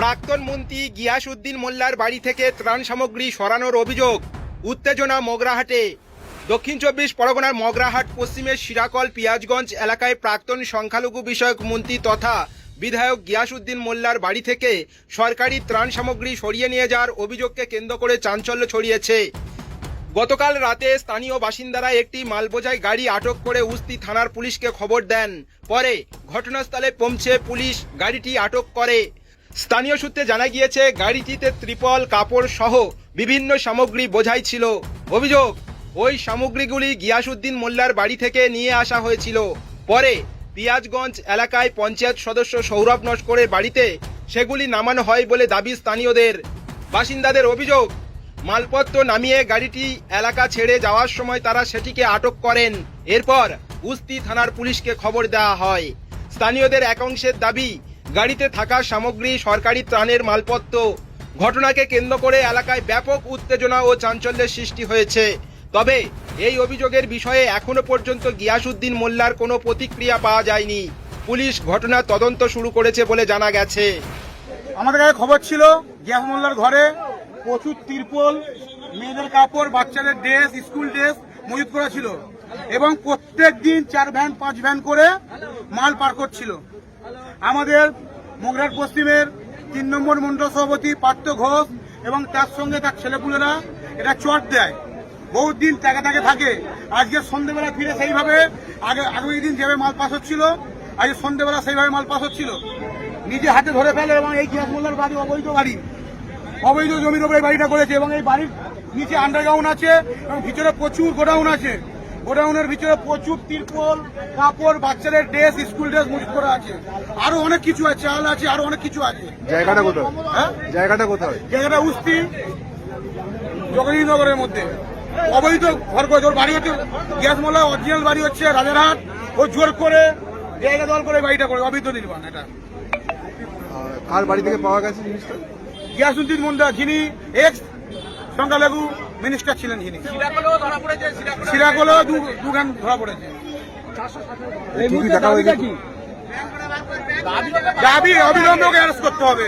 প্রাক্তন মন্ত্রী গিয়াসউদ্দিন মোল্লার বাড়ি থেকে ত্রাণ সামগ্রী সরানোর অভিযোগ, উত্তেজনা মগরাহাটে। দক্ষিণ 24 পরগনার মগরাহাট পশ্চিমের শিরাকল পিয়াজগঞ্জ এলাকায় প্রাক্তন সংখ্যালঘু বিষয়ক মন্ত্রী তথা বিধায়ক গিয়াসউদ্দিন মোল্লার বাড়ি থেকে সরকারি ত্রাণ সামগ্রী সরিয়ে নিয়ে যাওয়ার অভিযোগকে কেন্দ্র করে চাঞ্চল্য ছড়িয়েছে। গতকাল রাতে স্থানীয় বাসিন্দারা একটি মালবোঝাই গাড়ি আটক করে উস্তি থানার পুলিশকে খবর দেন। পরে ঘটনাস্থলে পৌঁছে পুলিশ গাড়িটি আটক করে। স্থানীয় সূত্রে জানা গিয়েছে, গাড়িটিতে ত্রিপল, কাপড় সহ বিভিন্ন সামগ্রী বোঝাই ছিল। অভিযোগ, ওই সামগ্রীগুলি গিয়াসউদ্দিন মোল্লার বাড়ি থেকে নিয়ে আসা হয়েছিল। পরে পিয়াজগঞ্জ এলাকায় পঞ্চায়েত সদস্য সৌরভ নস্করের বাড়িতে সেগুলি নামানো হয় বলে দাবি স্থানীয়দের। বাসিন্দাদের অভিযোগ, মালপত্র নামিয়ে গাড়িটি এলাকা ছেড়ে যাওয়ার সময় তারা সেটিকে আটক করেন। এরপর উস্তি থানার পুলিশকে খবর দেওয়া হয়। স্থানীয়দের একাংশের দাবি, গাড়িতে থাকা সামগ্রী সরকারি ত্রাণের মালপত্র। ঘটনাকে কেন্দ্র করে এলাকায় ব্যাপক উত্তেজনা ও চাঞ্চল্যের সৃষ্টি হয়েছে। তবে এই অভিযোগের বিষয়ে এখনো পর্যন্ত গিয়াসউদ্দিন মোল্লার কোনো প্রতিক্রিয়া পাওয়া যায়নি। পুলিশ ঘটনার তদন্ত শুরু করেছে বলে জানা গেছে। আমাদের কাছে খবর ছিল গিয়াস মোল্লার ঘরে প্রচুর তিরপল, মেয়েদের কাপড়, বাচ্চাদের ড্রেস, স্কুল ড্রেস মজুত করা ছিল এবং প্রত্যেক দিন 4 ভ্যান 5 ভ্যান করে মাল পার করছিল। আমাদের মগরাহাট পশ্চিমের 3 নম্বর মণ্ডল সভাপতি পার্থ ঘোষ এবং তার সঙ্গে তার ছেলেপুলেরা এটা চট দেয়, বহুত দিন টাকা থাকে। আজকে সন্ধ্যেবেলা ফিরে সেইভাবে আগামী দিন যেভাবে মাল পাস হচ্ছিল, আজকে সন্ধ্যেবেলা সেইভাবে মাল পাস হচ্ছিল। নিজে হাতে ধরে ফেলে এবং এই গিয়াস মোল্লার বাড়ি অবৈধ জমির উপরে বাড়িটা করেছে এবং এই বাড়ির নিচে আন্ডারগ্রাউন্ড আছে এবং ভিতরে প্রচুর গোডাউন আছে। গোডাউনের ভিতরে প্রচুর তিরপল, কাপড়, বাচ্চাদের ড্রেস, স্কুল ড্রেস মজুত করা আছে। আরো অনেক কিছু আছে, চাল আছে, আরো অনেক কিছু আছে। জায়গাটা কোথায়? হ্যাঁ, জায়গাটা উস্তি জগদীশনগরের মধ্যে। অবৈধ ঘর করে ওর বাড়ি হচ্ছে গিয়াস মোল্লা, অরিজিনাল বাড়ি হচ্ছে রাজারহাট। ও জোর করে জায়গা দল করে বাড়িটা করে অবৈধ নির্মাণ। এটা কার বাড়ি থেকে পাওয়া গেছে জিনিসটা? গিয়াসউদ্দিন মোল্লা, যিনি এক্স সংখ্যালঘু মিনিস্টার ছিলেন, যিনি সিরাকলেও দু গান ধরা পড়েছে। দাবি অবিলম্বে অ্যারেস্ট করতে হবে।